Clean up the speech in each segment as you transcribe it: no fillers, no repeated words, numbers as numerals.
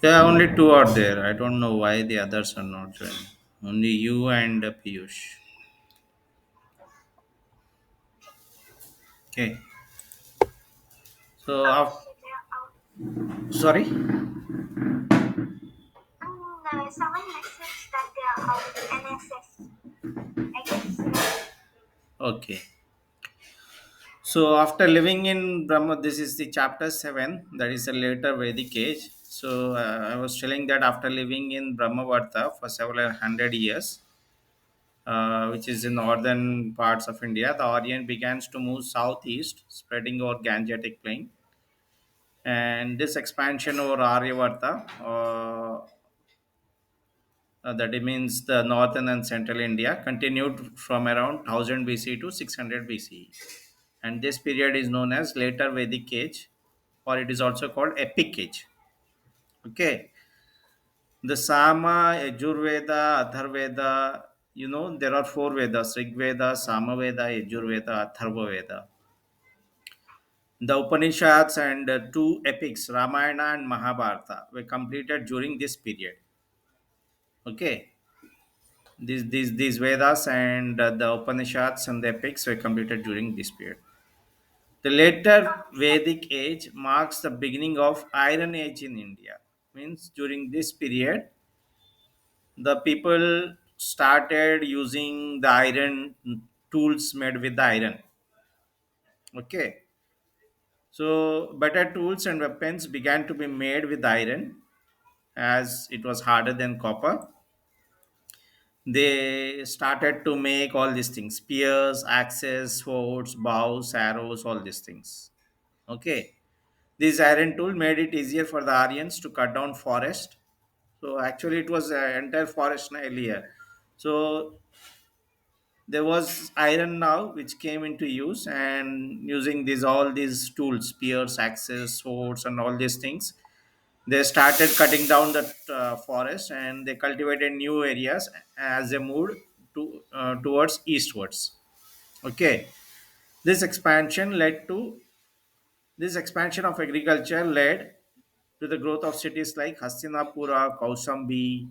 Yeah, only two are there. I don't know why the others are not joining. Only you and Piyush. Okay. So, So they are out. sorry. Someone messaged that they are out NSS. I guess Okay. So, after living in Brahma, this is the chapter 7, that is a later Vedic age. So, I was telling that after living in Brahmavarta for several hundred years, which is in northern parts of India, the Orient begins to move southeast, spreading over Gangetic Plain. And this expansion over Aryavarta, that means the northern and central India, continued from around 1000 BC to 600 BCE. And this period is known as later Vedic age, or it is also called epic age. Okay, the Sama, Yajurveda, Atharveda, there are four Vedas: Rig Veda, Samaveda, Yajurveda, Atharva Veda. The Upanishads and two epics, Ramayana and Mahabharata, were completed during this period. Okay, these Vedas and the Upanishads and the epics were completed during this period. The later Vedic age marks the beginning of Iron Age in India. Means during this period, the people started using the iron tools made with the iron. Okay, so better tools and weapons began to be made with iron as it was harder than copper. They started to make all these things: spears, axes, swords, bows, arrows, all these things. Okay, this iron tool made it easier for the Aryans to cut down forest. So actually it was entire forest earlier. So there was iron now which came into use, and using these all these tools, spears, axes, swords, and all these things, they started cutting down the forest, and they cultivated new areas as they moved towards eastwards. Okay, this expansion led to this expansion of agriculture led to the growth of cities like Hastinapura, Kausambi,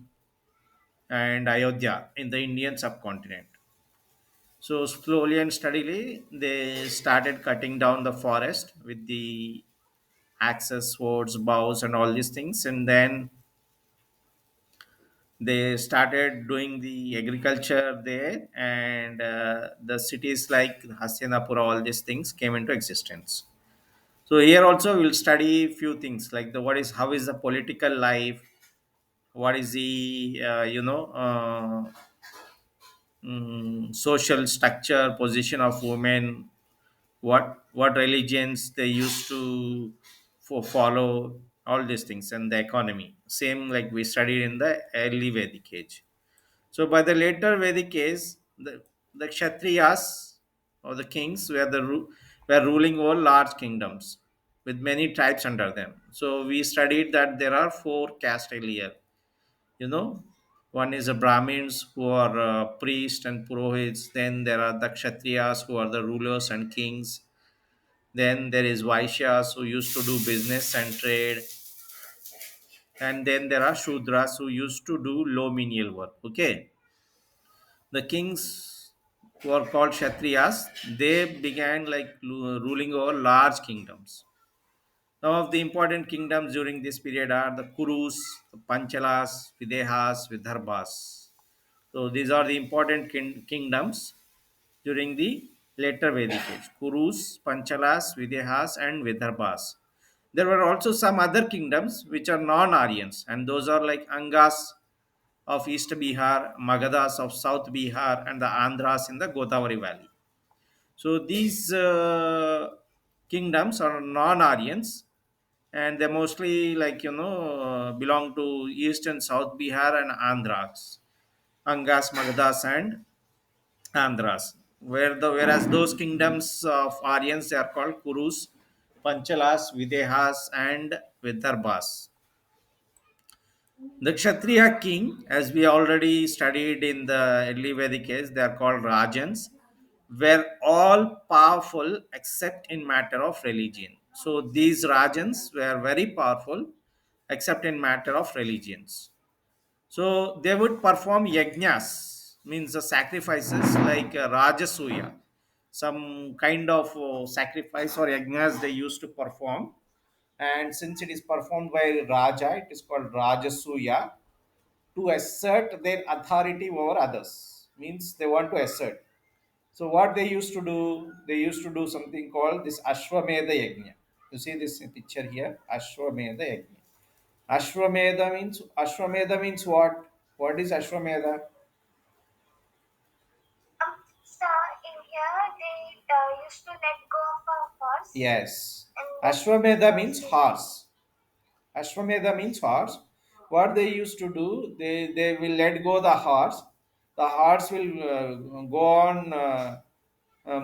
and Ayodhya in the Indian subcontinent. So slowly and steadily, they started cutting down the forest with the axes, swords, bows, and all these things, and then they started doing the agriculture there, and the cities like Hastinapura, all these things came into existence. So here also we'll study few things like the what is how is the political life, what is the social structure, position of women, what religions they used to follow, all these things, and the economy. Same like we studied in the early Vedic age. So by the later Vedic age, the Kshatriyas or the kings were ruling over large kingdoms with many tribes under them. So we studied that there are four castes earlier. You know, one is the Brahmins who are priests and purohits. Then there are the Kshatriyas who are the rulers and kings. Then there is Vaishyas who used to do business and trade. And then there are Shudras who used to do low menial work. Okay, the kings who are called Kshatriyas, they began like ruling over large kingdoms. Some of the important kingdoms during this period are the Kurus, the Panchalas, Videhas, Vidarbhas. So these are the important kingdoms during the later Vedic age: Kurus, Panchalas, Videhas, and Vidarbhas. There were also some other kingdoms which are non-Aryans, and those are like Angas of East Bihar, Magadhas of South Bihar, and the Andhras in the Godavari Valley. So these kingdoms are non-Aryans, and they mostly belong to East and South Bihar and Andhras, Angas, Magadhas, and Andhras. Whereas those kingdoms of Aryans, they are called Kurus, Panchalas, Videhas, and Vidarbhas. The Kshatriya king, as we already studied in the early Vedic age, they are called Rajans, were all powerful except in matter of religion. So these Rajans were very powerful except in matter of religions. So they would perform yajnas, means the sacrifices like Rajasuya, some kind of sacrifice or yajnas they used to perform. And since it is performed by Raja, it is called Rajasuya, to assert their authority over others. Means they want to assert. So what they used to do, they used to do something called this Ashwamedha Yajna. You see this picture here, Ashwamedha Yajna. Ashwamedha means what? What is Ashwamedha? So in here they used to let go of a horse Yes. and then Ashwamedha means they horse. Ashwamedha means horse. What they used to do, they will let go the horse. The horse will go on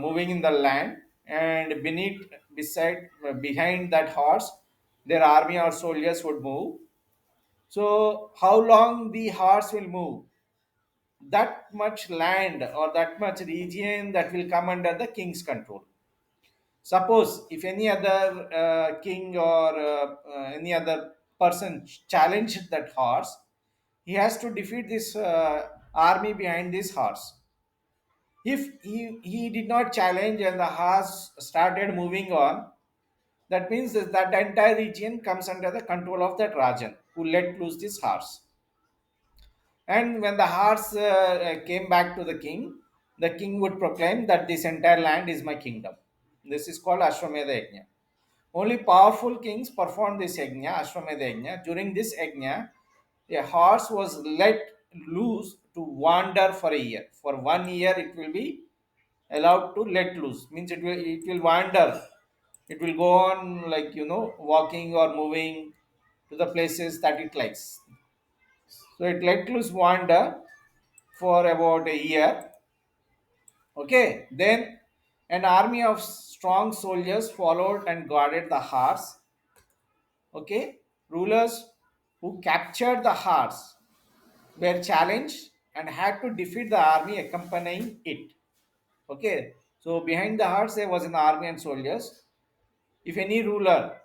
moving in the land, and beside, behind that horse, their army or soldiers would move. So, how long the horse will move? That much land or that much region that will come under the king's control. Suppose if any other king or any other person challenged that horse, he has to defeat this army behind this horse. If he did not challenge and the horse started moving on, that means that entire region comes under the control of that Rajan who let loose this horse. And when the horse came back to the king would proclaim that this entire land is my kingdom. This is called Ashwamedha Yajna. Only powerful kings performed this yajna, Ashwamedha Yajna. During this yajna, a horse was let loose to wander for a year. For 1 year, it will be allowed to let loose. Means it will wander. It will go on like walking or moving to the places that it likes. So it let loose wander for about a year. Okay, then an army of strong soldiers followed and guarded the horse. Okay, rulers who captured the horse were challenged and had to defeat the army accompanying it. Okay, so behind the horse there was an army and soldiers. If any ruler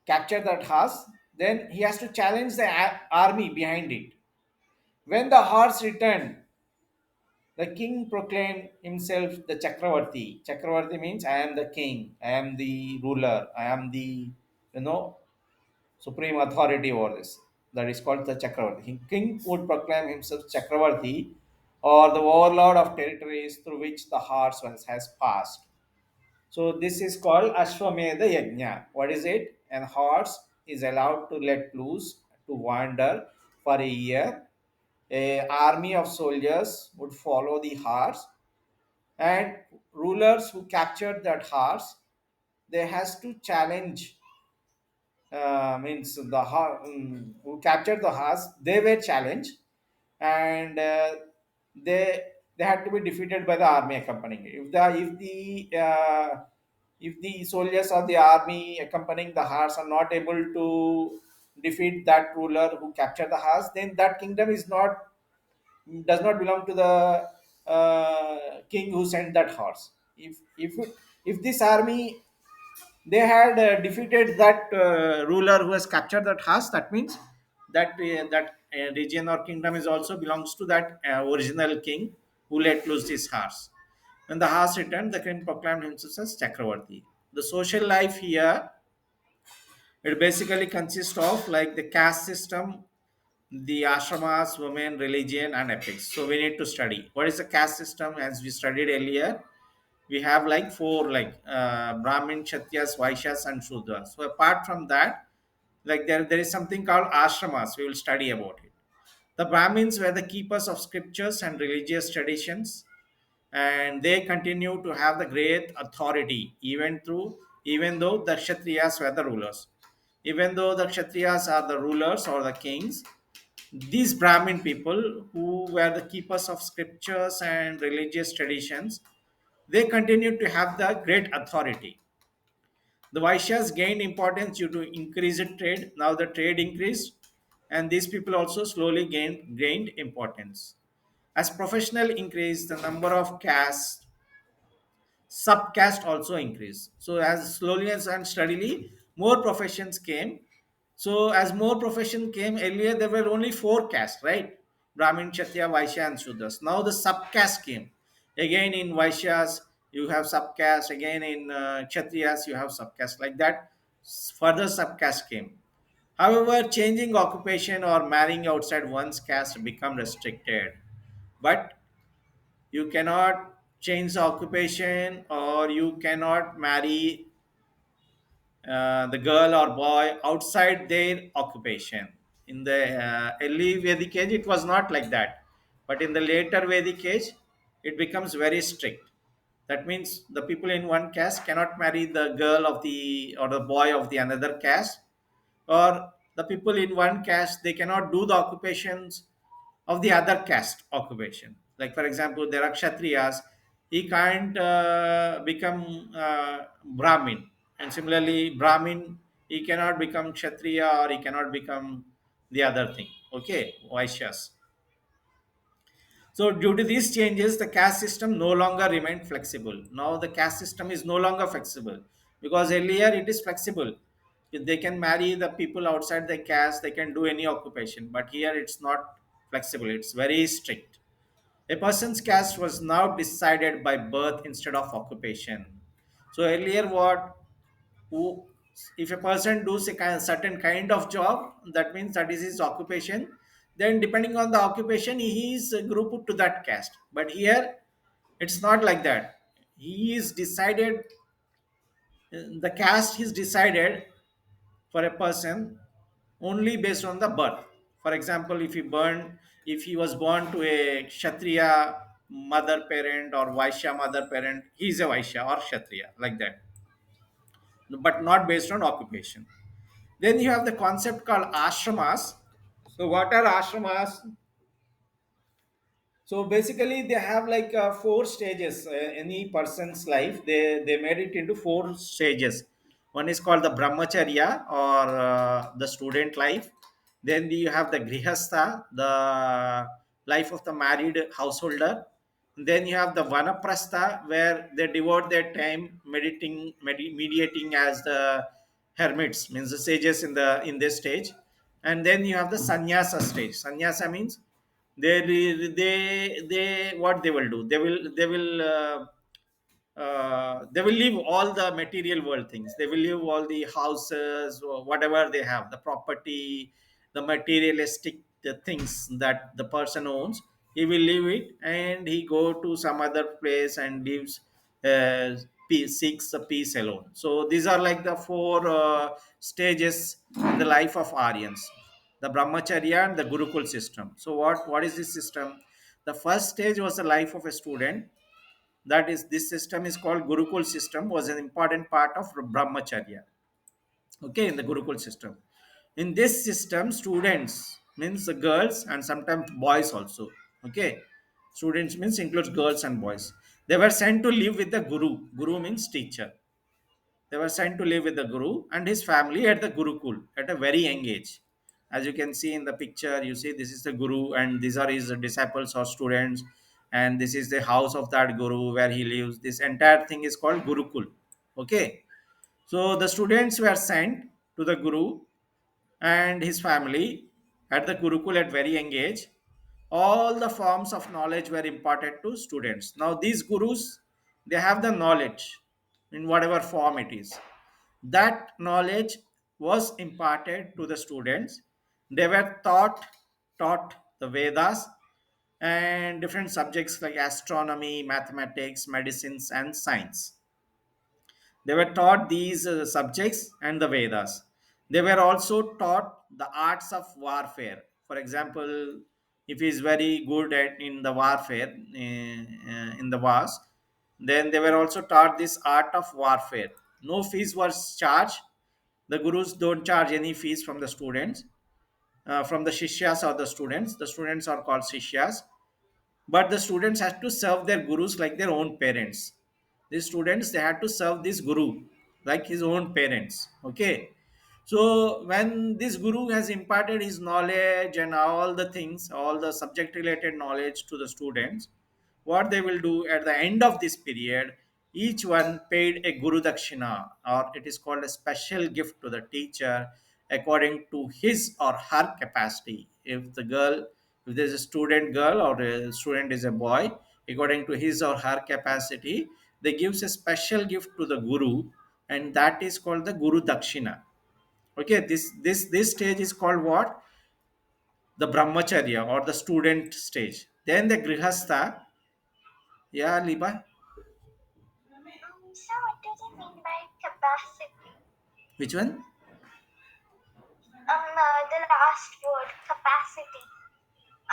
captured that horse, then he has to challenge the army behind it. When the horse returned, the king proclaimed himself the Chakravarti. Chakravarti means I am the king, I am the ruler, I am the you know supreme authority over this. That is called the Chakravarti. King would proclaim himself Chakravarti, or the overlord of territories through which the horse once has passed. So this is called Ashwamedha Yajna. What is it? An horse is allowed to let loose to wander for a year. A army of soldiers would follow the horse, and rulers who captured that horse, they has to challenge, means who captured the horse, they were challenged, and they had to be defeated by the army accompanying it. If the soldiers of the army accompanying the horse are not able to defeat that ruler who captured the horse, then that kingdom is not does not belong to the king who sent that horse. If this army, they had defeated that ruler who has captured that horse, that means that region or kingdom is also belongs to that original king who let loose this horse. When the horse returned, the king proclaimed himself as Chakravarti. The social life here, it basically consists of like the caste system, the ashramas, women, religion, and ethics. So we need to study what is the caste system. As we studied earlier, we have like four, like Brahmin, Kshatriyas, Vaishyas, and Shudras. So apart from that, like there is something called ashramas. We will study about it. The Brahmins were the keepers of scriptures and religious traditions, and they continue to have the great authority even though the Kshatriyas were the rulers. Even though the Kshatriyas are the rulers or the kings, these Brahmin people who were the keepers of scriptures and religious traditions, they continued to have the great authority. The Vaishyas gained importance due to increased trade. Now the trade increased, and these people also slowly gained importance. As professional increased, the number of castes, subcaste also increased. So as slowly and steadily, more professions came. So as more profession came, earlier there were only four castes, right? Brahmin, Kshatriya, Vaishya, and Shudras. Now the subcaste came. Again in Vaishyas you have subcaste. Again in Kshatriyas you have subcaste. Like that, further subcaste came. However, changing occupation or marrying outside one's caste become restricted. But you cannot change the occupation, or you cannot marry the girl or boy outside their occupation. In the early Vedic age, it was not like that. But in the later Vedic age, it becomes very strict. That means the people in one caste cannot marry the girl of the or the boy of the another caste, or the people in one caste they cannot do the occupations of the other caste occupation. Like for example, there are Kshatriyas, he can't become Brahmin, and similarly Brahmin, he cannot become Kshatriya, or he cannot become the other thing. Okay, Vaishyas. So, due to these changes, the caste system no longer remained flexible. Now, the caste system is no longer flexible, because earlier it is flexible. If they can marry the people outside the caste, they can do any occupation. But here it's not flexible, it's very strict. A person's caste was now decided by birth instead of occupation. So, earlier, what who if a person does a certain kind of job, that means that is his occupation, then depending on the occupation he is grouped to that caste. But here it's not like that. He is decided, the caste is decided for a person only based on the birth. For example, if he was born to a Kshatriya mother parent or Vaishya mother parent, he is a Vaishya or Kshatriya, like that, but not based on occupation. Then you have the concept called ashramas. So what are ashramas? So basically, they have like four stages. Any person's life, they made it into four stages. One is called the brahmacharya, or the student life. Then you have the grihastha, the life of the married householder. Then you have the vanaprastha, where they devote their time mediating as the hermits, means the sages in this stage. And then you have the sannyasa stage. Sannyasa means they what they will do, they will leave all the material world things. They will leave all the houses or whatever they have, the property, the materialistic the things that the person owns. He will leave it and he go to some other place and lives, peace, seeks the peace alone. So these are like the four stages in the life of Aryans: the brahmacharya and the gurukul system. So what is this system? The first stage was the life of a student. That is, this system is called Gurukul system, was an important part of brahmacharya. Okay, in the Gurukul system, in this system, students means the girls and sometimes boys also. Okay, students means includes girls and boys. They were sent to live with the guru means teacher. They were sent to live with the guru and his family at the Gurukul at a very young age. As you can see in the picture, you see this is the guru and these are his disciples or students, and this is the house of that guru where he lives. This entire thing is called Gurukul. Okay, so the students were sent to the guru and his family at the Gurukul at very young age. All the forms of knowledge were imparted to students. Now these gurus, they have the knowledge in whatever form it is. That knowledge was imparted to the students. They were taught the Vedas and different subjects like astronomy, mathematics, medicines, and science. They were taught these subjects and the Vedas. They were also taught the arts of warfare. For example, if he is very good at in the warfare, in the wars, then they were also taught this art of warfare. No fees was charged. The gurus don't charge any fees from the students, from the shishyas or the students. The students are called shishyas, but the students had to serve their gurus like their own parents. These students, they had to serve this guru like his own parents. Okay, so when this guru has imparted his knowledge and all the things, all the subject related knowledge to the students, what they will do at the end of this period, each one paid a guru dakshina, or it is called a special gift to the teacher, according to his or her capacity. If the girl, if there's a student girl or a student is a boy, according to his or her capacity, they gives a special gift to the guru, and that is called the guru dakshina. Okay, this stage is called what? The brahmacharya or the student stage. Then the grihastha. Yeah, Liba. So what does it mean by capacity? Which one? The last word, capacity,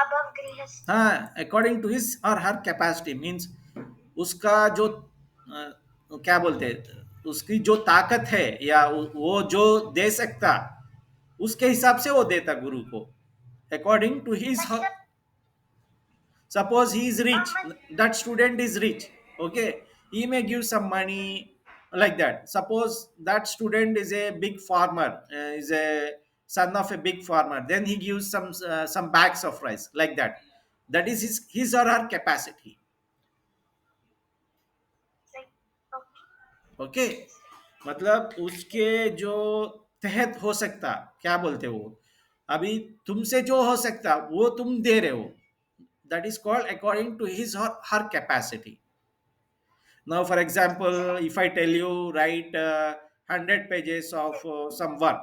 above grihastha. हाँ, according to his or her capacity means उसका जो क्या बोलते हैं, उसकी जो ताकत है या वो जो दे सकता, उसके हिसाब से वो देता गुरु को, according to his her. मतलब Suppose he is rich, मत, that student is rich, okay, he may give some money like that. Suppose that student is a big farmer, is a son of a big farmer, then he gives some bags of rice like that. That is his or her capacity. like, okay, okay, understood. मतलब उसके जो तहत हो सकता, क्या बोलते हो, अभी तुमसे जो हो सकता वो तुम दे रहे हो, that is called according to his और her capacity. Now, for example, if I tell you write 100 pages of some work,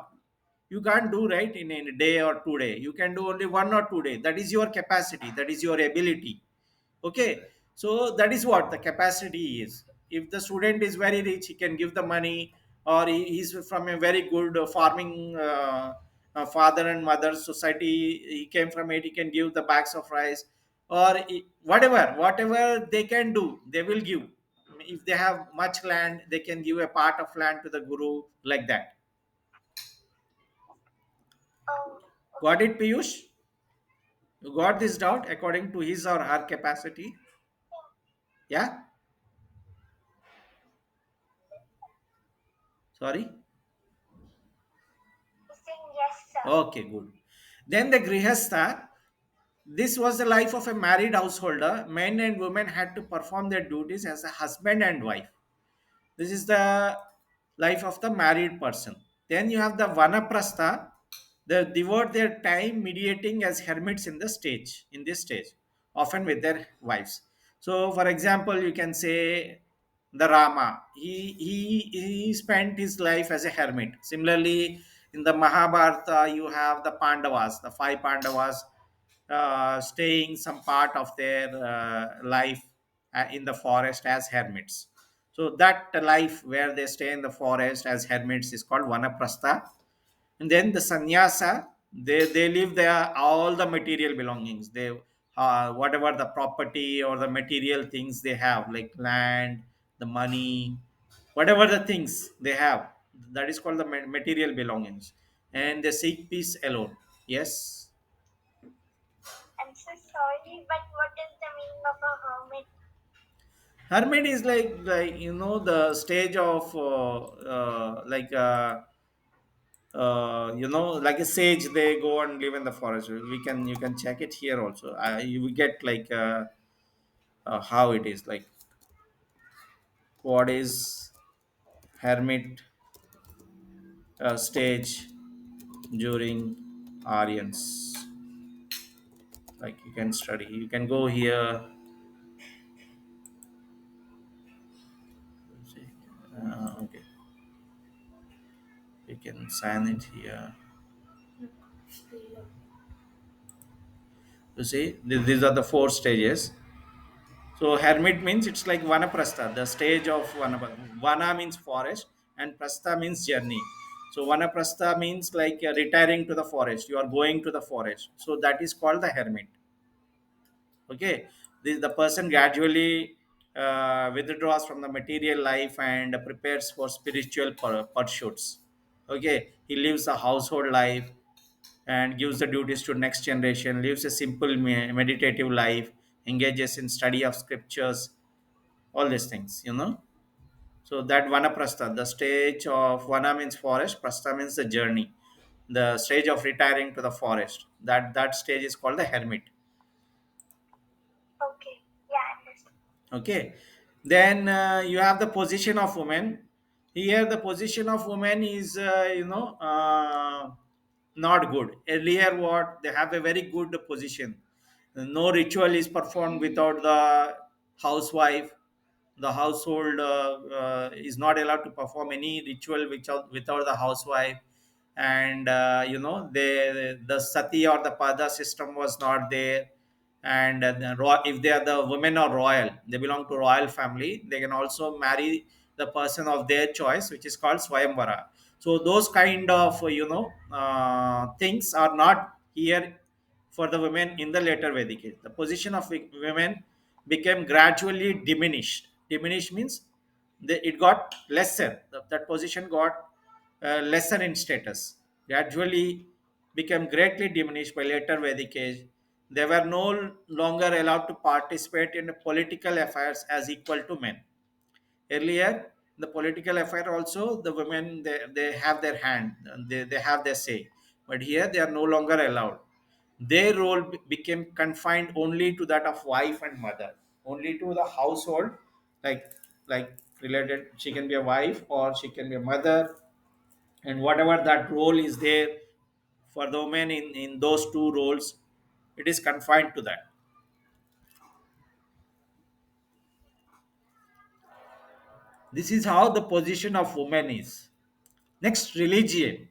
you can't do right in a day or 2 day. You can do only 1 or 2 day. That is your capacity. That is your ability. Okay, so that is what the capacity is. If the student is very rich, he can give the money, or he is from a very good farming father and mother society. He came from it. He can give the bags of rice, or whatever they can do, they will give. If they have much land, they can give a part of land to the guru like that. Oh, Got okay. it, Piyush? You got this doubt according to his or her capacity? Yeah. Sorry. He's saying yes, sir. Okay, good. Then the Grihastha, this was the life of a married householder. Men and women had to perform their duties as a husband and wife. This is the life of the married person. Then you have the Vanaprastha. They devote their time mediating as hermits in this stage, often with their wives. So, for example, you can say the Rama. He spent his life as a hermit. Similarly, in the Mahabharata, you have the Pandavas, the five Pandavas, staying some part of their life in the forest as hermits. So that life where they stay in the forest as hermits is called Vanaprastha. And then the sannyasa, they leave their all the material belongings. They whatever the property or the material things they have, like land, the money, whatever the things they have, that is called the material belongings, and they seek peace alone. Yes. I'm so sorry, but what is the meaning of a hermit? Hermit is like the stage of like a sage. They go and live in the forest. You can check it here also. You will get like how it is, like what is hermit stage during Aryans. Like you can study. You can go here. Okay, you can sign it here. You see, these are the four stages. So hermit means it's like vanaprastha, the stage of vana means forest, and prastha means journey. So vanaprastha means like retiring to the forest. You are going to the forest. So that is called the hermit. Okay, the person gradually withdraws from the material life and prepares for spiritual pursuits. Okay, he lives a household life and gives the duties to next generation, lives a simple meditative life, engages in study of scriptures, all these things. So that vanaprastha, the stage of vana means forest, prastha means the journey, the stage of retiring to the forest, that stage is called the hermit. Okay, yeah, understood. Okay, then you have the position of women. Here the position of women is not good. Earlier, what they have a very good position. No ritual is performed without the housewife. The household is not allowed to perform any ritual without the housewife. And the sati or the pada system was not there. And if they are the women or royal, they belong to royal family, they can also marry the person of their choice, which is called swayamvara. So those kind of things are not here for the women in the later Vedic age. The position of women became gradually diminished. Diminished means it got lesser. That position got lesser in status. Gradually became greatly diminished by later Vedic age. They were no longer allowed to participate in political affairs as equal to men. Earlier, the political affair also, the women, they have their hand, they have their say. But here they are no longer allowed. Their role became confined only to that of wife and mother, only to the household, like like related. She can be a wife or she can be a mother, and whatever that role is there for the women in those two roles, it is confined to that. This is how the position of women is. Next, religion.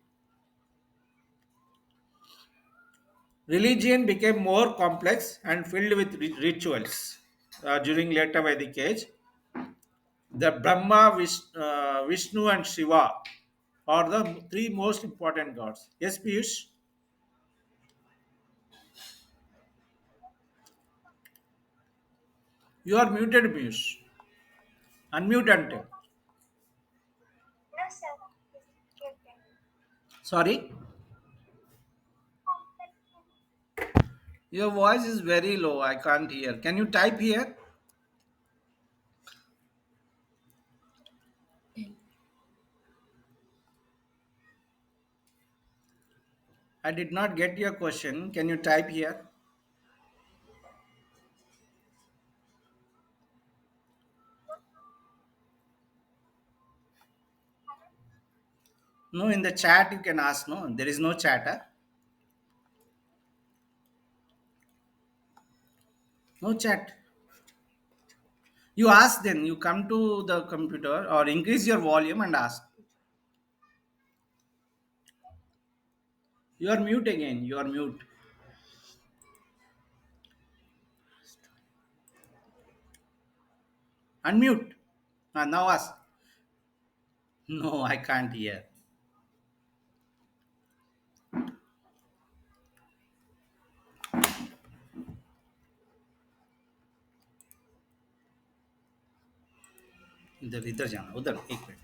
Religion became more complex and filled with rituals during later Vedic age. The Brahma, Vishnu, and Shiva are the three most important gods. Yes, Piyush, you are muted, Piyush. Unmute and tell. No, sir. It's muted. Sorry, Complex. your voice is very low. I can't hear. Can you type here? I did not get your question. Can you type here? No, in the chat you can ask. No, there is no chat. Huh? No chat. You ask, then you come to the computer or increase your volume and ask. You are mute again. You are mute. Unmute. Now ask. No, I can't hear. इधर इधर जाना उधर एक minute.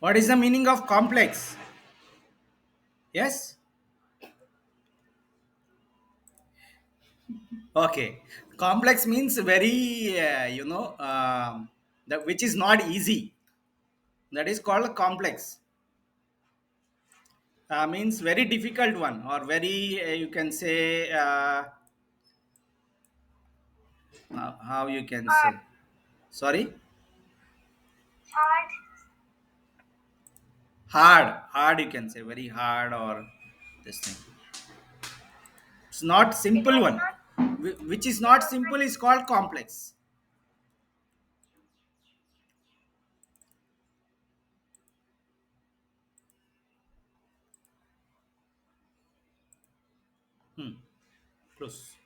What is the meaning of complex? Yes. Okay. Complex means very that which is not easy. That is called complex. Means very difficult one or very you can say how you can Hard. say. Sorry. Hard. Hard you can say, very hard or this thing. It's not It simple was one. not. Which is It not was simple very. is called complex. Hmm. Plus.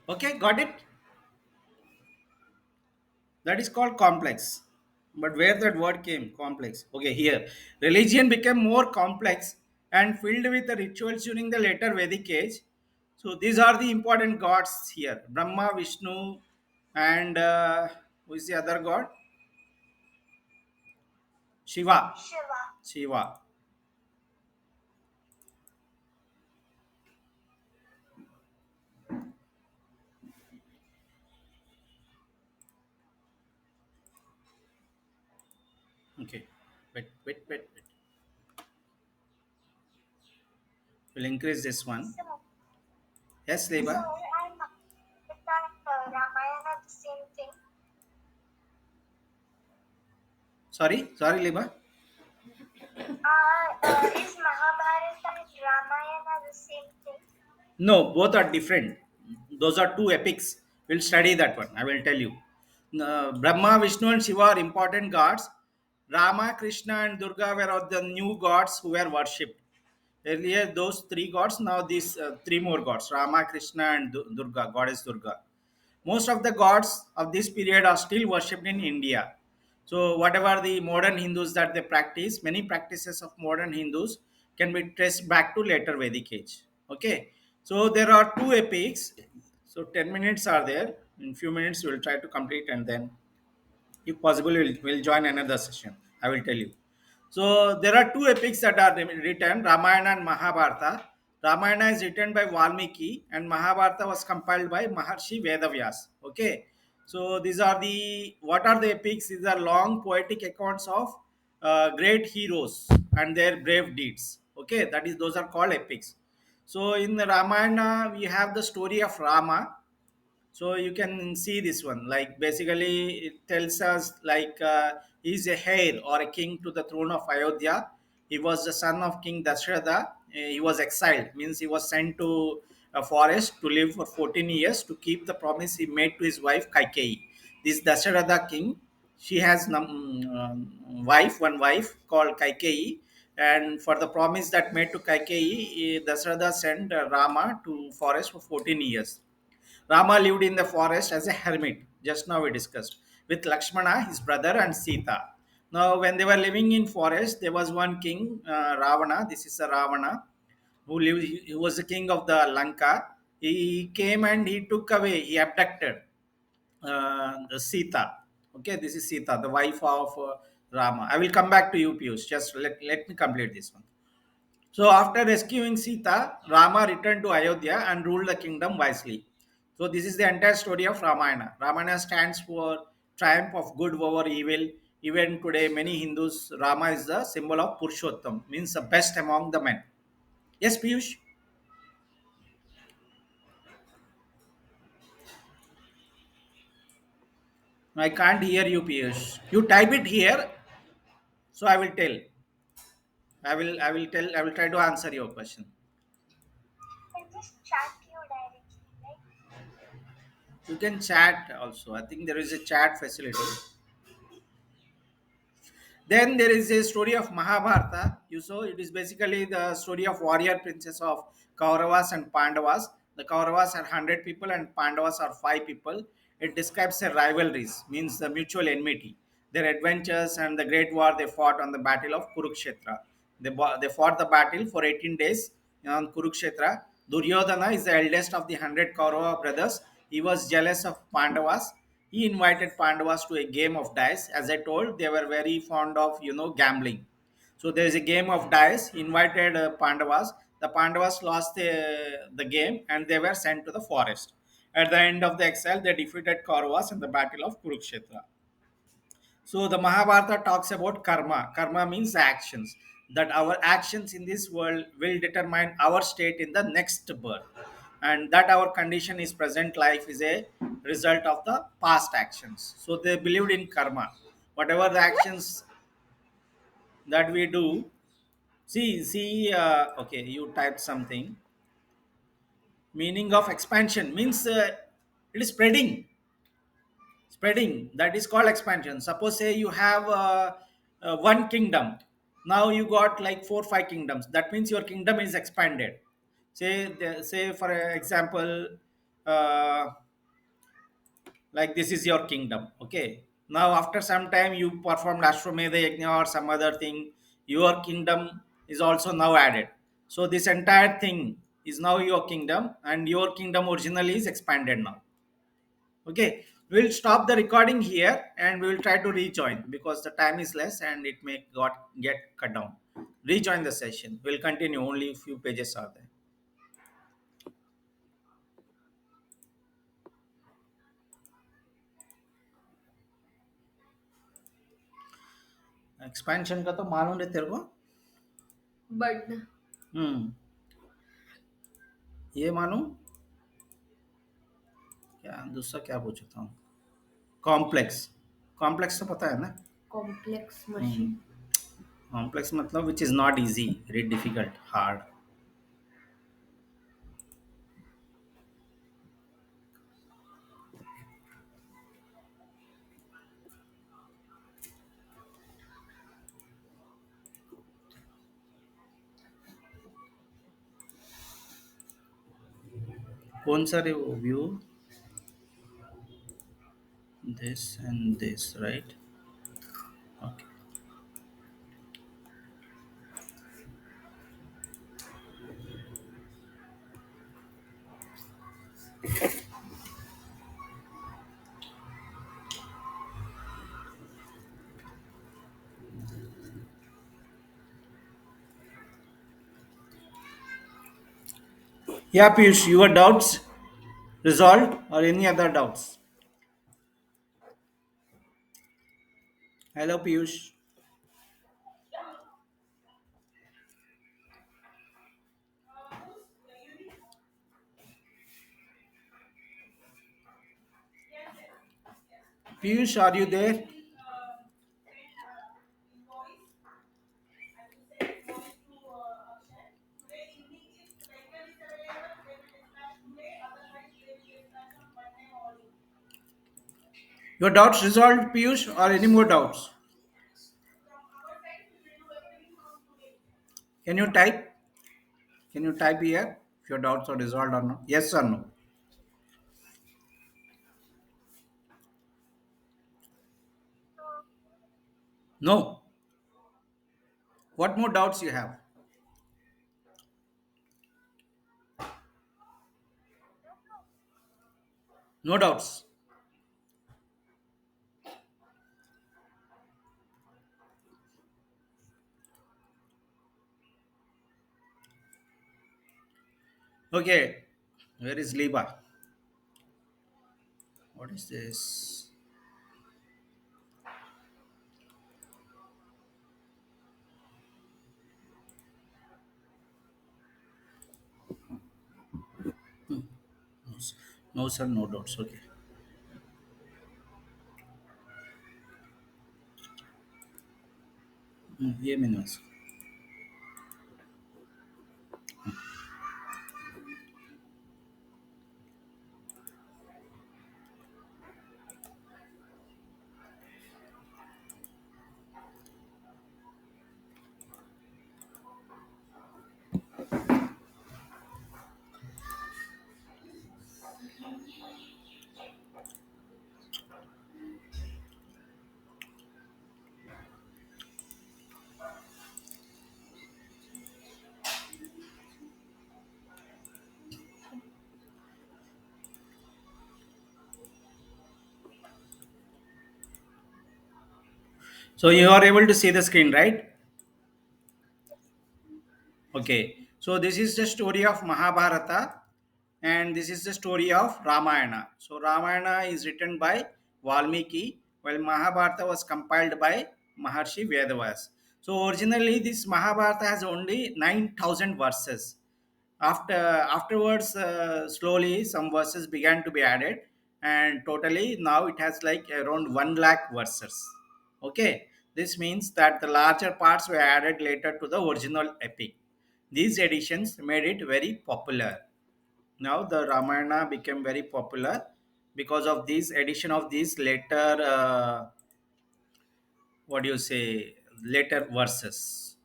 Okay, got it. That is called complex. But where that word came, complex. Okay, here. Religion became more complex and filled with the rituals during the later Vedic age. So these are the important gods here: Brahma, Vishnu, and who is the other god? Shiva. Shiva. Shiva. Okay. Wait. We'll increase this one. So, Yes, so Leba. I'm is that Ramayana the same thing? Sorry, Leba. Is Mahabharata and Ramayana the same thing? No, both are different. Those are two epics. We'll study that one. I will tell you. Brahma, Vishnu, and Shiva are important gods. Rama, Krishna, and Durga were all the new gods who were worshipped. Earlier, those three gods. Now, these three more gods: Rama, Krishna, and Durga, goddess Durga. Most of the gods of this period are still worshipped in India. So, whatever the modern Hindus that they practice, many practices of modern Hindus can be traced back to later Vedic age. Okay, so there are two epics. So, 10 minutes are there. In few minutes, we will try to complete, and then if possible, we'll join another session. I will tell you. So there are two epics that are written, Ramayana and Mahabharata. Ramayana is written by Valmiki and Mahabharata was compiled by Maharshi Vedavyas. Okay. So these are the, what are the epics? These are long poetic accounts of great heroes and their brave deeds. Okay. That is, those are called epics. So in the Ramayana, we have the story of Rama. So you can see this one, like basically it tells us like he's a heir or a king to the throne of Ayodhya. He was the son of King Dasharatha. He was exiled, means he was sent to a forest to live for 14 years to keep the promise he made to his wife Kaikeyi. This Dasharatha king, she has one wife called Kaikeyi, and for the promise that made to Kaikeyi, Dasharatha sent Rama to forest for 14 years. Rama lived in the forest as a hermit, just now we discussed, with Lakshmana, his brother, and Sita. Now, when they were living in forest, there was one king, Ravana. This is a Ravana who lived. He was the king of the Lanka. He came and he took away. He abducted the Sita. Okay, this is Sita, the wife of Rama. I will come back to you, Piyush. Just let me complete this one. So after rescuing Sita, Rama returned to Ayodhya and ruled the kingdom wisely. So this is the entire story of Ramayana. Ramayana stands for triumph of good over evil. Even today, many Hindus, Rama is the symbol of Purushottam, means the best among the men. Yes, Piyush? I can't hear you, Piyush. You type it here, so I will tell. I will try to answer your question. I can just chat you directly, right? You can chat also. I think there is a chat facility. Then there is a story of Mahabharata. You saw it is basically the story of warrior princes of Kauravas and Pandavas. The Kauravas are 100 people and Pandavas are 5 people. It describes their rivalries, means the mutual enmity, their adventures and the great war they fought on the battle of Kurukshetra. They fought the battle for 18 days on Kurukshetra. Duryodhana is the eldest of the 100 Kaurava brothers. He was jealous of Pandavas. He invited Pandavas to a game of dice. As I told, they were very fond of gambling. So there is a game of dice. He invited Pandavas. The Pandavas lost the game and they were sent to the forest. At the end of the exile, they defeated Kauravas in the battle of Kurukshetra. So the Mahabharata talks about karma. Karma means actions. That our actions in this world will determine our state in the next birth. And that our condition is present life is a result of the past actions. So they believed in karma. Whatever the actions that we do, okay, you typed something. Meaning of expansion means it is spreading, that is called expansion. Suppose say you have one kingdom, now you got like 4 5 kingdoms, that means your kingdom is expanded. Say for example, uh, like this is your kingdom. Okay, now after some time you performed ashwamedha yajna or some other thing, your kingdom is also now added. So this entire thing is now your kingdom and your kingdom originally is expanded now. Okay, we'll stop the recording here and we will try to rejoin because the time is less and it may got get cut down. Rejoin the session. We'll continue. Only a few pages are there. Expansion का तो मालूम है तेरे को। But हम्म। ये मालूम। क्या दूसरा क्या पूछा था? कॉम्प्लेक्स। कॉम्प्लेक्स तो पता है ना। कॉम्प्लेक्स हम्म। मशीन। कॉम्प्लेक्स मतलब which is not easy, very difficult, hard. कौन सा रे वो view? This and this right. Okay. Yeah, Piyush, your doubts resolved or any other doubts? Hello, Piyush. Piyush, are you there? Your doubts resolved, Piyush, or any more doubts? Can you type? Can you type here if your doubts are resolved or not? Yes or no? So, No. What more doubts you have? I don't know. No doubts. Okay. Where is Liba? What is this? No, no sir, no doubts. Okay. ये मैंने बस- So you are able to see the screen, right? Yes. Okay, so this is the story of Mahabharata, and this is the story of Ramayana. So Ramayana is written by Valmiki, while Mahabharata was compiled by Maharshi Vedavas. So originally, this Mahabharata has only 9,000 verses. Afterwards, slowly some verses began to be added, and totally now it has like around 1 lakh verses. Okay, this means that the larger parts were added later to the original epic. These editions made it very popular. Now the Ramayana became very popular because of this addition of these later, what do you say, later verses.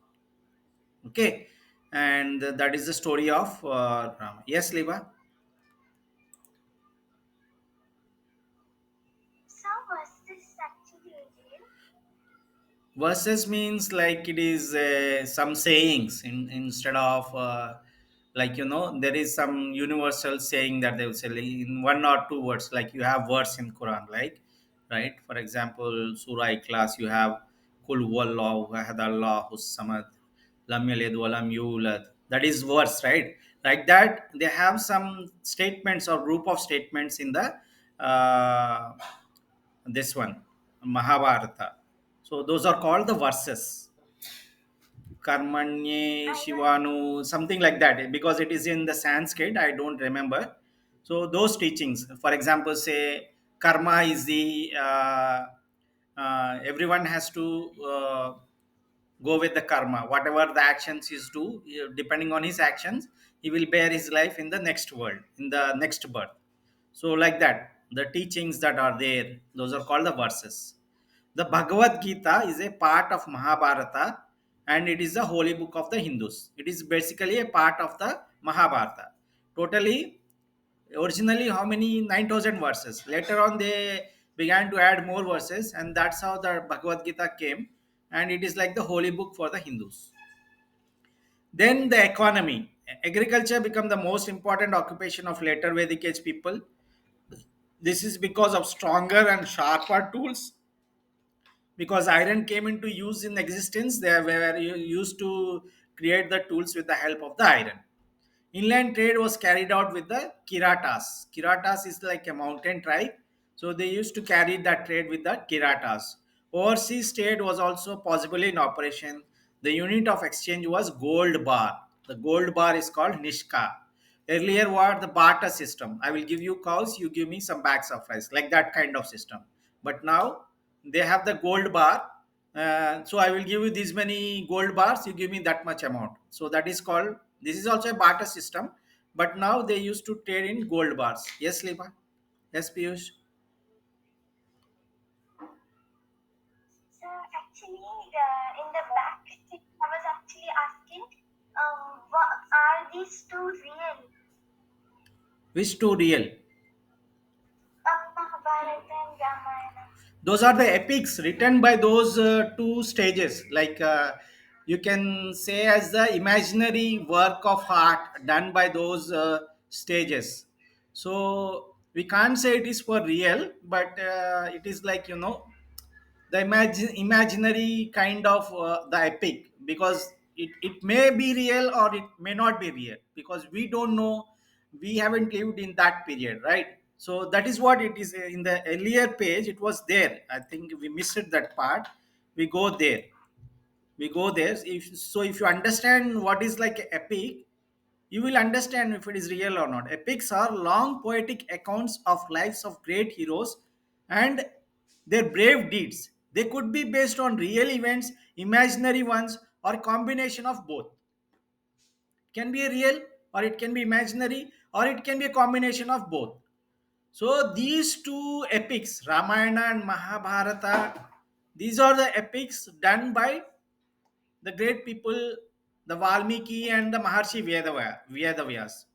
Okay, and that is the story of Rama. Yes, Liva. So, was this actually real? Verses means like it is some sayings instead of like there is some universal saying that they will say in 1 or 2 words, like you have words in Quran, like, right? For example, Surah Ikhlas, you have Kul huwallahu ahad Allahu samad lam yalid wa lam yulad. That is verse, right? Like that, they have some statements or group of statements in the uh, this one, Mahabharata. So those are called the verses. Karmanye I know. Shivanu, something like that, because it is in the Sanskrit, I don't remember. So those teachings, for example, say karma is the everyone has to go with the karma. Whatever the actions is do, depending on his actions, he will bear his life in the next world, in the next birth. So like that, the teachings that are there, those are called the verses. The Bhagavad Gita is a part of Mahabharata, and it is the holy book of the Hindus. It is basically a part of the Mahabharata. Totally, originally, how many? 9,000 verses. Later on, they began to add more verses, and that's how the Bhagavad Gita came. And it is like the holy book for the Hindus. Then the economy. Agriculture became the most important occupation of later Vedic age people. This is because of stronger and sharper tools, because iron came into use in existence. They were used to create the tools with the help of the iron. Inland trade was carried out with the Kiratas. Kiratas is like a mountain tribe, so they used to carry that trade with the Kiratas. Overseas trade was also possibly in operation. The unit of exchange was gold bar. The gold bar is called Nishka. Earlier, what the barter system? I will give you cows, you give me some bags of rice, like that kind of system. But now they have the gold bar. So I will give you these many gold bars, you give me that much amount. So that is called, this is also a barter system, but now they used to trade in gold bars. Yes, Liba? Yes, Piyush? So actually, in the back, I was actually asking, what are these two real? Which two real? Mahabharata and Ramayana. Those are the epics written by those two stages, like you can say as the imaginary work of art done by those stages. So we can't say it is for real, but it is like, the imaginary kind of the epic, because it may be real or it may not be real, because we don't know, we haven't lived in that period, right? So that is what it is. In the earlier page it was there, I think we missed that part. We go there, if so, if you understand what is like epic, you will understand if it is real or not. Epics are long poetic accounts of lives of great heroes and their brave deeds. They could be based on real events, imaginary ones, or combination of both. It can be a real, or it can be imaginary, or it can be a combination of both. So these two epics, Ramayana and Mahabharata, these are the epics done by the great people, the Valmiki and the Maharshi Vedavyas.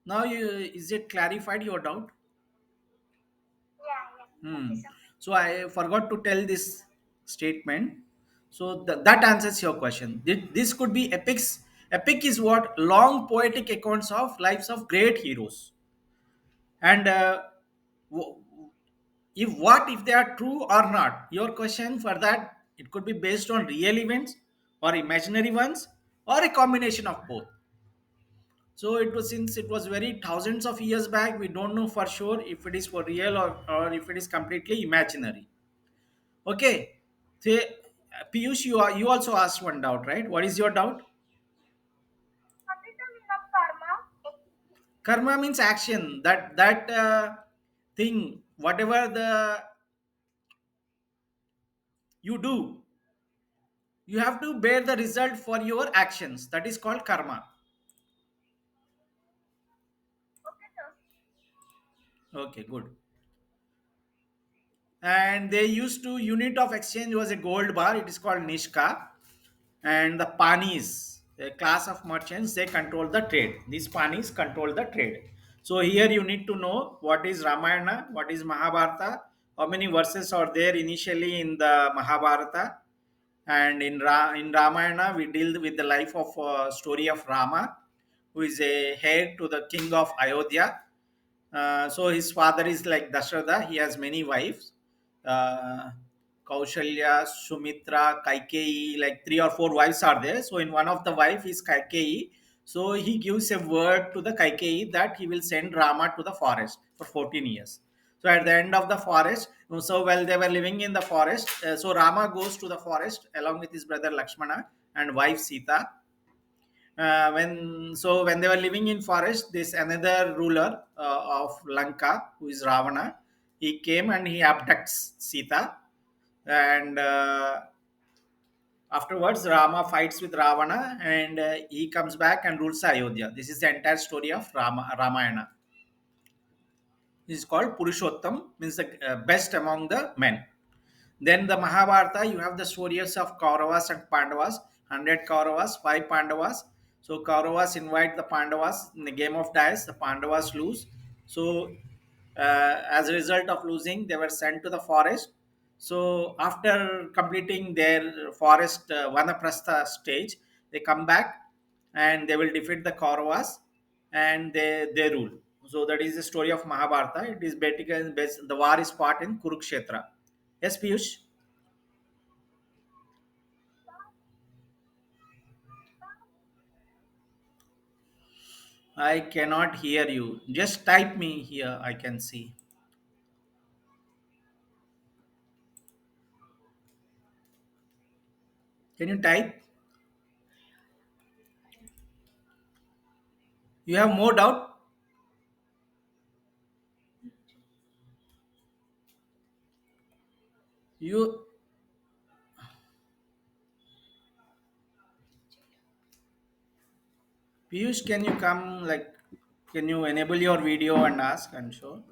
Now, is it clarified your doubt? Yeah, yeah. Thank you Hmm. so much. So I forgot to tell this statement. So that answers your question. This could be epics. Epic is what? Long poetic accounts of lives of great heroes. And w- if what if they are true or not? Your question for that, it could be based on real events or imaginary ones or a combination of both. So it was, since it was very thousands of years back, we don't know for sure if it is for real, or if it is completely imaginary. Okay. Say, Piyush, you also asked one doubt, right? What is your doubt? What is the meaning of karma? Karma means action. That thing, whatever the you do, you have to bear the result for your actions. That is called karma. Okay, sir. Okay, good. And they used to, unit of exchange was a gold bar. It is called Nishka. And the panis, a class of merchants, they control the trade. These panis control the trade. So here you need to know what is Ramayana, what is Mahabharata, how many verses are there initially in the Mahabharata. And in Ramayana we deal with the life of story of Rama, who is a heir to the king of Ayodhya. So his father is like Dasharatha. He has many wives. Uh, Kaushalya, Sumitra, Kaikeyi, like three or four wives are there. So in one of the wife is Kaikeyi. So he gives a word to the Kaikeyi that he will send Rama to the forest for 14 years. So at the end of the forest, So while they were living in the forest, so Rama goes to the forest along with his brother Lakshmana and wife Sita. When they were living in forest, this another ruler of Lanka, who is Ravana, he came and he abducts Sita, and afterwards Rama fights with Ravana, and he comes back and rules Ayodhya. This is the entire story of Ramayana. This is called Purushottam, means the best among the men. Then the Mahabharata, you have the stories of Kauravas and Pandavas, 100 Kauravas, 5 Pandavas. So Kauravas invite the Pandavas in the game of dice, the Pandavas lose. So as a result of losing, they were sent to the forest. So after completing their forest Vanaprastha stage, they come back and they will defeat the Kauravas, and they rule. So that is the story of Mahabharata. It is basically the war is fought in Kurukshetra. Yes, Piyush? I cannot hear you. Just type me here. I can see. Can you type? You have more doubt? You, Piyush, can you come? Like, can you enable your video and ask? I'm sure.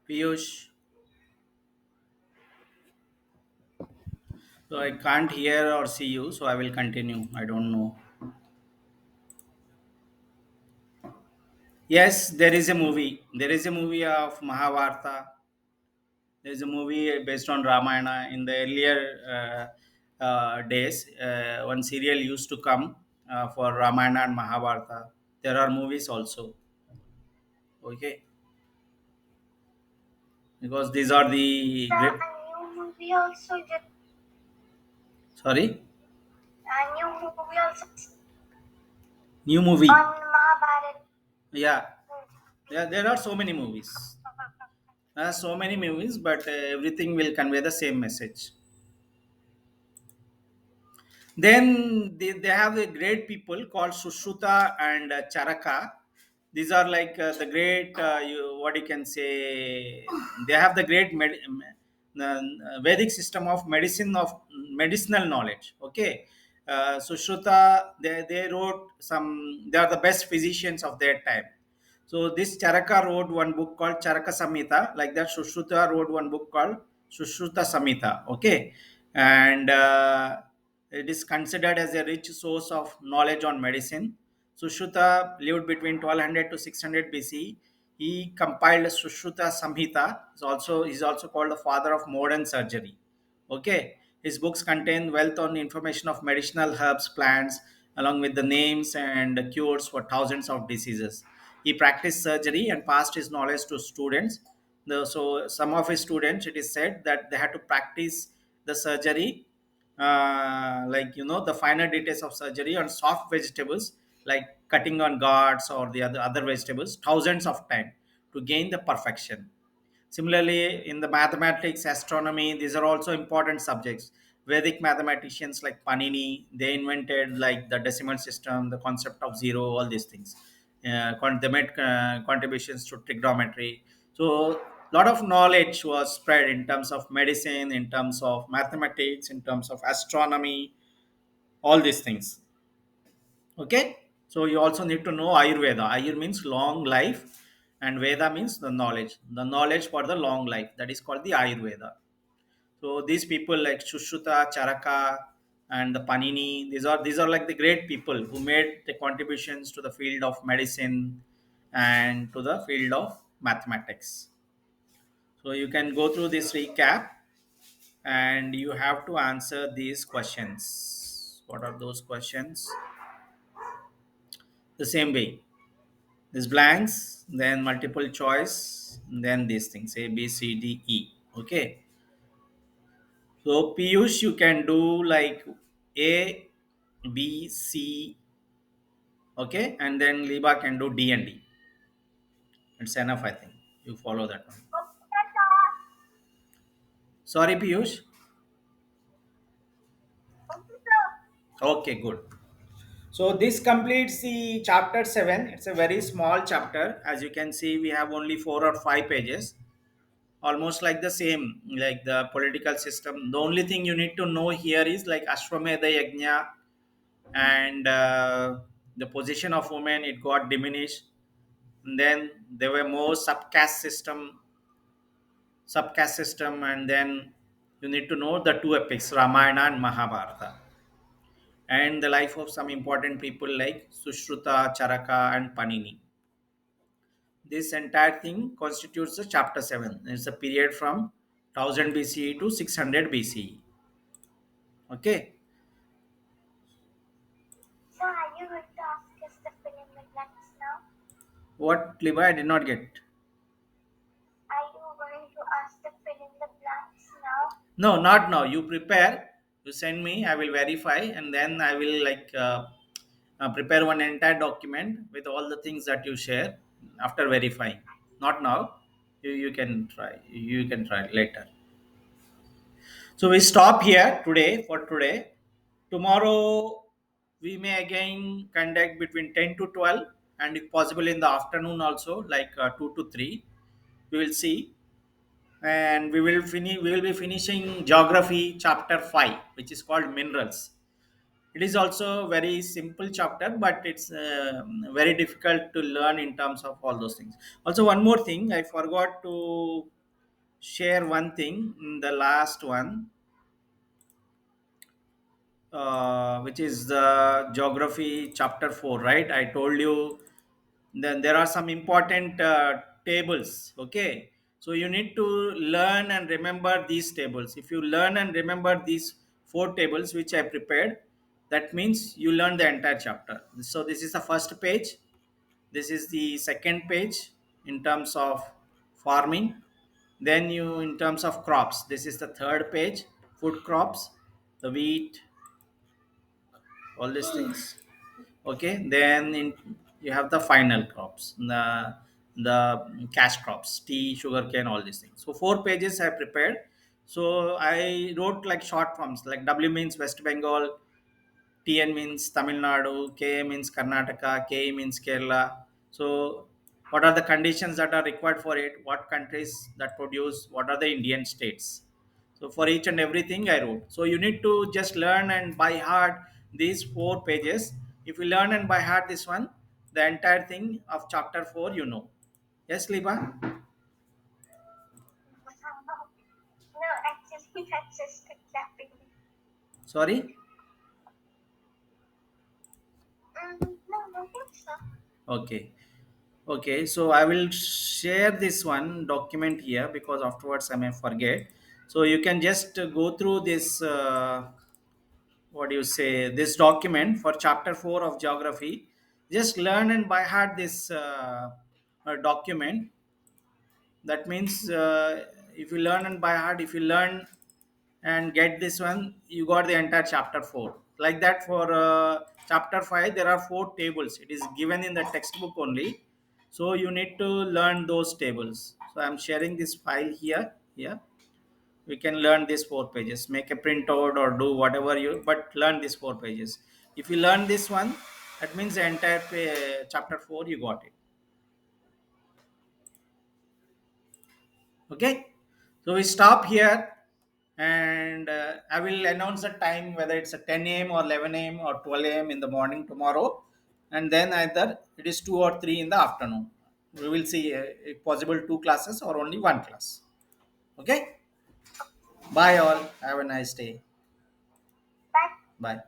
Piyush. So I can't hear or see you. So I will continue. I don't know. Yes, there is a movie. There is a movie of Mahabharata. There is a movie based on Ramayana. In the earlier days, one serial used to come for Ramayana and Mahabharata. There are movies also. Okay, because these are the The great. a new movie also just Sorry, a new movie also new movie. on Mahabharata. Yeah, yeah. There are so many movies. So many movies, but everything will convey the same message. Then they have a great people called Sushruta and Charaka. These are like the great, what you can say, they have the great Vedic system of medicine, of medicinal knowledge. Okay. Sushruta, they wrote some, they are the best physicians of their time. So this Charaka wrote one book called Charaka Samhita. Like that, Sushruta wrote one book called Sushruta Samhita. Okay, and it is considered as a rich source of knowledge on medicine. Sushruta lived between 1200 to 600 BC. He compiled Sushruta Samhita. Is also called the father of modern surgery. Okay, his books contain wealth on information of medicinal herbs, plants, along with the names and cures for thousands of diseases. He practiced surgery and passed his knowledge to students. So some of his students, it is said that they had to practice the surgery, like the finer details of surgery on soft vegetables, like cutting on gourds or the other vegetables, thousands of times to gain the perfection. Similarly, in the mathematics, astronomy, these are also important subjects. Vedic mathematicians like Panini, they invented like the decimal system, the concept of zero, all these things. They made contributions to trigonometry. So, lot of knowledge was spread in terms of medicine, in terms of mathematics, in terms of astronomy, all these things. Okay, so you also need to know Ayurveda. Ayur means long life, and Veda means the knowledge for the long life. That is called the Ayurveda. So these people like Shushruta, Charaka, and the Panini, these are like the great people who made the contributions to the field of medicine and to the field of mathematics. So you can go through this recap, and you have to answer these questions. What are those questions? The same way. These blanks, then multiple choice, then these things A, B, C, D, E. Okay. So Piyush, you can do like A, B, C, okay, and then Liba can do D and D. It's enough, I think. You follow that one. Okay, sir. Sorry, Piyush. Okay, sir. Okay, good. So this completes the chapter 7. It's a very small chapter. As you can see, we have only 4 or 5 pages, almost like the same, like the political system. The only thing you need to know here is like Ashwamedha Yajna, and the position of women, it got diminished. And then there were more subcaste system, and then you need to know the two epics, Ramayana and Mahabharata, and the life of some important people like Sushruta, Charaka, and Panini. This entire thing constitutes the chapter 7. It's a period from 1000 BCE to 600 BCE. Okay. So are you going to ask us to fill in the blanks now? What, Levi? I did not get. Are you going to ask to fill in the blanks now? No, not now. You prepare. You send me. I will verify, and then I will like prepare one entire document with all the things that you share after verifying. Not now. You can try. You can try later. So we stop here today for today. Tomorrow we may again conduct between 10 to 12, and if possible in the afternoon also, like 2 to 3. We will see, and we will be finishing geography chapter 5, which is called minerals. It is also a very simple chapter, but it's very difficult to learn in terms of all those things. Also, one more thing, I forgot to share one thing in the last one, which is the geography chapter 4, right? I told you then there are some important tables, okay? So you need to learn and remember these tables. If you learn and remember these 4 tables which I prepared, that means you learn the entire chapter. So this is the first page, this is the second page in terms of farming, then you in terms of crops, this is the third page, food crops, the wheat, all these things. Okay, then you have the final crops, the cash crops, tea, sugarcane, all these things. So 4 pages I prepared. So I wrote like short forms, like W means West Bengal, TN means Tamil Nadu, KA means Karnataka, KE means Kerala. So what are the conditions that are required for it, what countries that produce, what are the Indian states. So for each and everything I wrote. So you need to just learn and by heart these 4 pages. If you learn and by heart this one, the entire thing of chapter 4 you know. Yes, Liba? No, actually, that's just a clapping. Sorry. No, no, think so. Okay. Okay, so I will share this one document here because afterwards I may forget. So you can just go through this, what do you say, this document for chapter 4 of geography. Just learn and by heart this document. That means if you learn and by heart, if you learn and get this one, you got the entire chapter 4. Like that for chapter 5, there are 4 tables. It is given in the textbook only. So you need to learn those tables. So I'm sharing this file here. Here we can learn these 4 pages. Make a printout or do whatever you, but learn these 4 pages. If you learn this one, that means the entire chapter 4 you got it. Okay, so we stop here, and I will announce the time whether it's a 10 a.m or 11 a.m or 12 a.m in the morning tomorrow, and then either it is 2 or 3 in the afternoon. We will see if possible 2 classes or only one class. Okay, bye all, have a nice day. Bye. Bye.